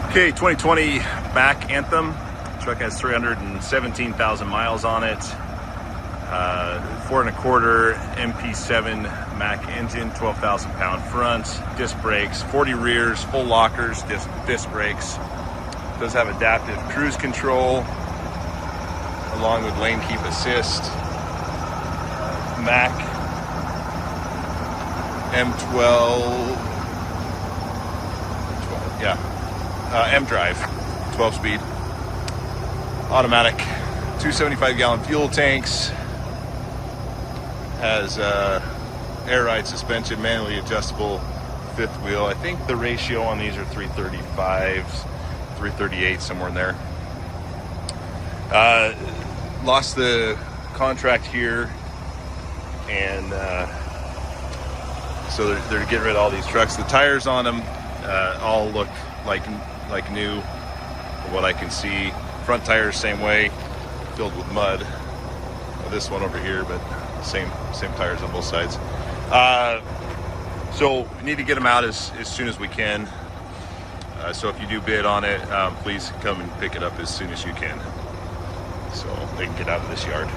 Okay, 2020 Mack Anthem. Truck has 317,000 miles on it. 4.25 MP7 Mack Engine, 12,000 pound front, disc brakes, 40 rears, full lockers, disc brakes. Does have adaptive cruise control along with lane keep assist. Mack M-Drive, 12 speed, automatic, 275 gallon fuel tanks, has air ride suspension, manually adjustable fifth wheel. I think the ratio on these are 335s, 338, somewhere in there. Lost the contract here, and so they're getting rid of all these trucks. The tires on them all look like new, from what I can see. Front tires same way, filled with mud. This one over here, but same tires on both sides. So we need to get them out as soon as we can. So if you do bid on it, please come and pick it up as soon as you can, so they can get out of this yard.